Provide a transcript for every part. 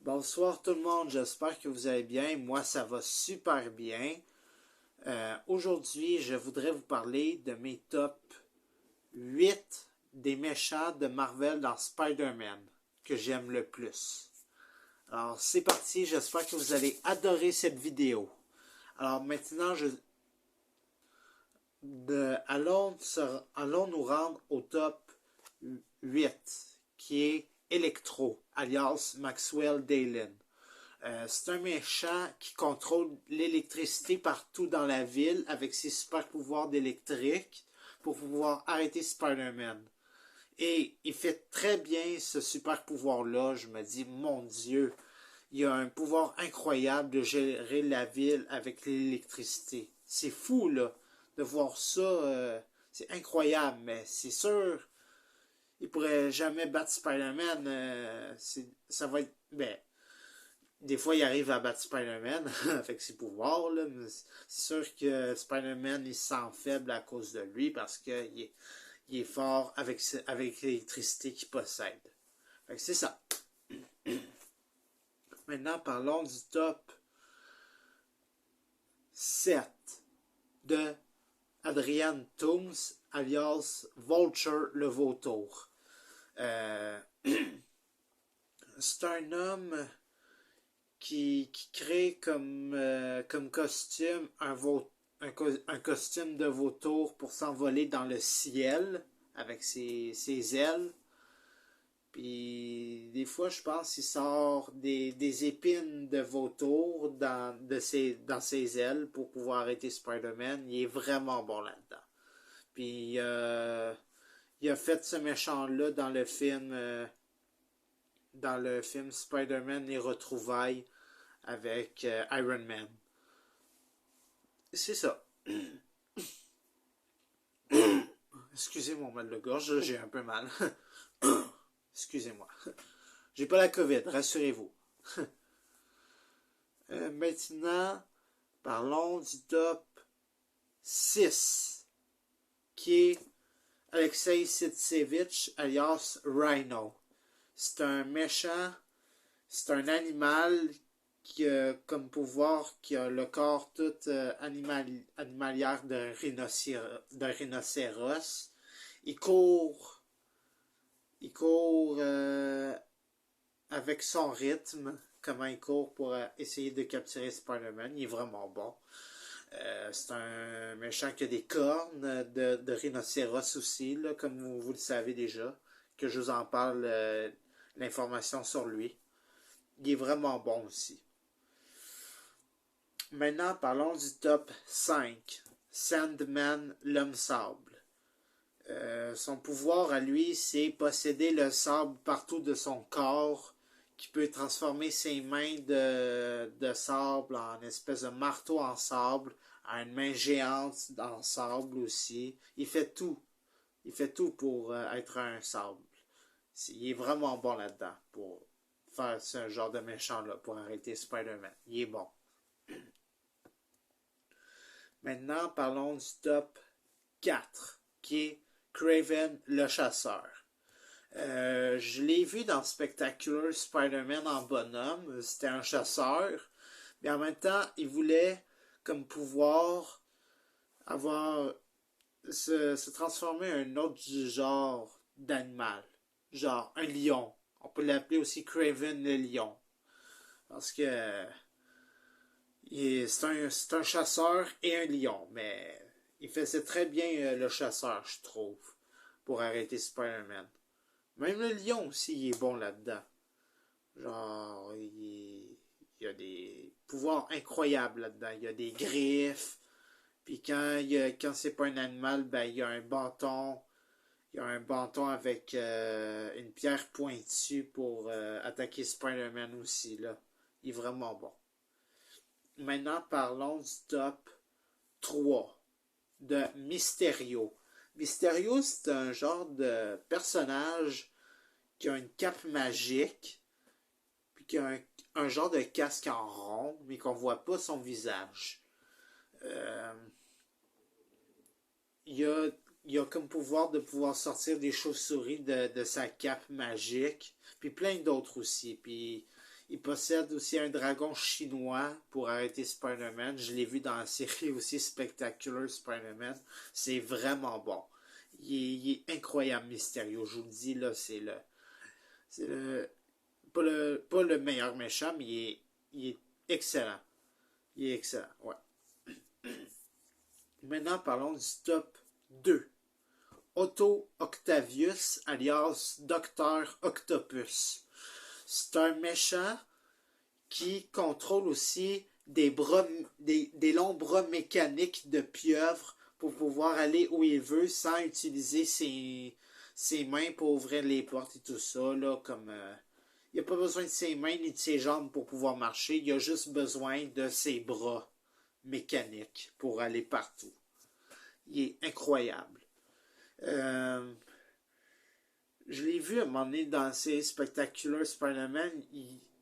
Bonsoir tout le monde, j'espère que vous allez bien. Moi, ça va super bien. Aujourd'hui, je voudrais vous parler de mes top 8 des méchants de Marvel dans Spider-Man que j'aime le plus. Alors, c'est parti, j'espère que vous allez adorer cette vidéo. Alors maintenant, allons nous rendre au top 8, qui est Electro, alias Maxwell Dalen. C'est un méchant qui contrôle l'électricité partout dans la ville avec ses super pouvoirs d'électrique pour pouvoir arrêter Spider-Man. Et il fait très bien ce super pouvoir-là. Je me dis, mon Dieu, il a un pouvoir incroyable de gérer la ville avec l'électricité. C'est fou, là, de voir ça. C'est incroyable, mais c'est sûr, il pourrait jamais battre Spider-Man. Ça va être... Ben, des fois, il arrive à battre Spider-Man avec ses pouvoirs, là, mais c'est sûr que Spider-Man, il se sent faible à cause de lui parce qu'il est fort avec l'électricité qu'il possède. Fait que c'est ça. Maintenant, parlons du top 7 de Adrian Toomes, alias Vulture le Vautour. C'est un homme qui crée comme costume un costume de vautour pour s'envoler dans le ciel avec ses ailes. Puis des fois, je pense qu'il sort des épines de vautour dans ses ailes pour pouvoir arrêter Spider-Man. Il est vraiment bon là-dedans. Puis il a fait ce méchant-là dans le film Spider-Man Les Retrouvailles avec Iron Man. C'est ça. Excusez mon mal de gorge, j'ai un peu mal. Excusez-moi. J'ai pas la COVID, rassurez-vous. Maintenant, parlons du top 6, qui est Alexei Sitsevich, alias Rhino. C'est un méchant, c'est un animal qui a comme pouvoir, qui a le corps tout animalière d'un rhinocéros. Il court avec son rythme, comment il court pour essayer de capturer Spider-Man. Il est vraiment bon. C'est un méchant qui a des cornes de rhinocéros aussi, là, comme vous le savez déjà, que je vous en parle l'information sur lui. Il est vraiment bon aussi. Maintenant, parlons du top 5. Sandman, l'homme sable. Son pouvoir à lui, c'est posséder le sable partout de son corps, qui peut transformer ses mains de sable en espèce de marteau en sable, à une main géante en sable aussi. Il fait tout. Il fait tout pour être un sable. Il est vraiment bon là-dedans pour faire ce genre de méchant-là, pour arrêter Spider-Man. Il est bon. Maintenant, parlons du top 4, qui est Kraven le chasseur. Je l'ai vu dans Spectacular Spider-Man en bonhomme. C'était un chasseur. Mais en même temps, il voulait comme pouvoir se transformer en un autre genre d'animal. Genre un lion. On peut l'appeler aussi Kraven le lion. Parce que c'est un chasseur et un lion. Mais il faisait très bien le chasseur, je trouve, pour arrêter Spider-Man. Même le lion aussi, il est bon là-dedans. Genre, il a des pouvoirs incroyables là-dedans. Il a des griffes. Puis quand c'est pas un animal, ben il y a un bâton. Il y a un bâton avec une pierre pointue pour attaquer Spider-Man aussi, là. Il est vraiment bon. Maintenant, parlons du top 3 de Mysterio. Mysterio, c'est un genre de personnage qui a une cape magique, puis qui a un genre de casque en rond, mais qu'on voit pas son visage. Il a comme pouvoir de pouvoir sortir des chauves-souris de sa cape magique, puis plein d'autres aussi. Puis Il possède aussi un dragon chinois pour arrêter Spider-Man. Je l'ai vu dans la série aussi Spectacular Spider-Man. C'est vraiment bon. Il est incroyable, Mysterio. Je vous le dis, là, c'est le pas le meilleur méchant, mais il est excellent. Il est excellent, ouais. Maintenant, parlons du top 2. Otto Octavius, alias Docteur Octopus. C'est un méchant qui contrôle aussi des longs bras mécaniques de pieuvre pour pouvoir aller où il veut sans utiliser ses mains pour ouvrir les portes et tout ça. Là, comme, il n'a pas besoin de ses mains ni de ses jambes pour pouvoir marcher. Il a juste besoin de ses bras mécaniques pour aller partout. Il est incroyable. Je l'ai vu à un moment donné dans ces Spectacular Spider-Man.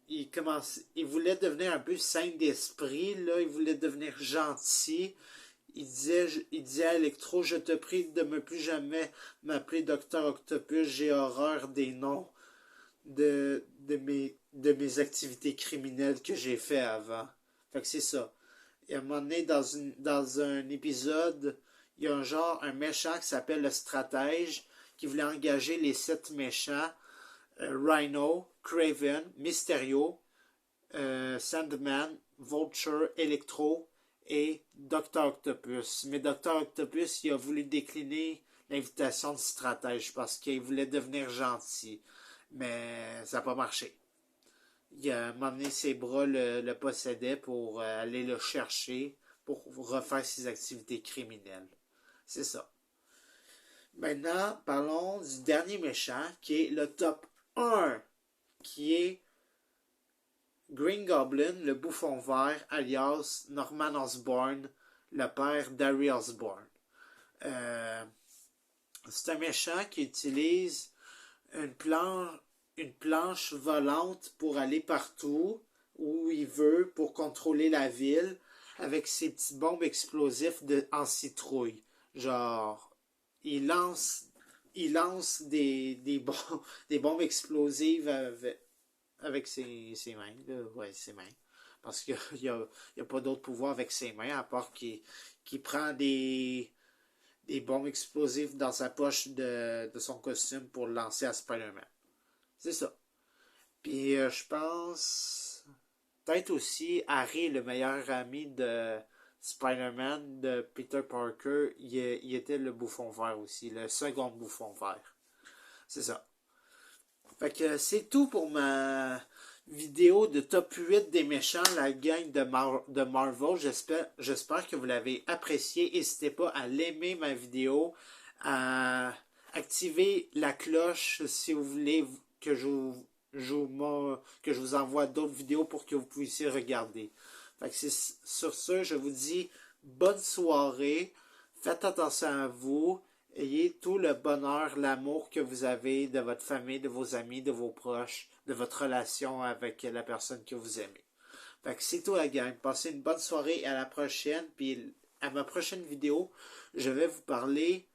Il voulait devenir un peu sain d'esprit. Là. Il voulait devenir gentil. Il disait à Electro, je te prie de ne plus jamais m'appeler Docteur Octopus. J'ai horreur des noms de mes activités criminelles que j'ai fait avant. Fait que c'est ça. Et à un moment donné, dans un épisode, il y a un méchant qui s'appelle le Stratège qui voulait engager les 7 méchants. Rhino, Kraven, Mysterio, Sandman, Vulture, Electro et Dr. Octopus. Mais Dr. Octopus, il a voulu décliner l'invitation de Stratège parce qu'il voulait devenir gentil. Mais ça n'a pas marché. Il a amené ses bras le possédaient pour aller le chercher pour refaire ses activités criminelles. C'est ça. Maintenant, parlons du dernier méchant qui est le top 1, qui est Green Goblin, le bouffon vert, alias Norman Osborn, le père d'Harry Osborn. C'est un méchant qui utilise une planche volante pour aller partout où il veut, pour contrôler la ville, avec ses petites bombes explosives en citrouille. Genre, il lance des bombes explosives avec ses mains. Là. Ouais, ses mains. Parce qu'il n'y a pas d'autre pouvoir avec ses mains, à part qu'il prend des bombes explosives dans sa poche de son costume pour le lancer à Spider-Man. C'est ça. Puis je pense peut-être aussi Harry, le meilleur ami de Spider-Man, de Peter Parker, il était le bouffon vert aussi, le second bouffon vert. C'est ça. Fait que c'est tout pour ma vidéo de top 8 des méchants, la gang de Marvel. J'espère que vous l'avez apprécié. N'hésitez pas à l'aimer ma vidéo, à activer la cloche si vous voulez que je vous envoie d'autres vidéos pour que vous puissiez regarder. Fait que sur ce, je vous dis bonne soirée. Faites attention à vous. Ayez tout le bonheur, l'amour que vous avez de votre famille, de vos amis, de vos proches, de votre relation avec la personne que vous aimez. Fait que c'est tout la gang. Passez une bonne soirée et à la prochaine. Puis à ma prochaine vidéo, je vais vous parler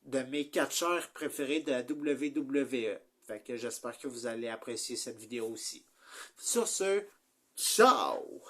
de mes catcheurs préférés de la WWE. Fait que j'espère que vous allez apprécier cette vidéo aussi. Sur ce, ciao!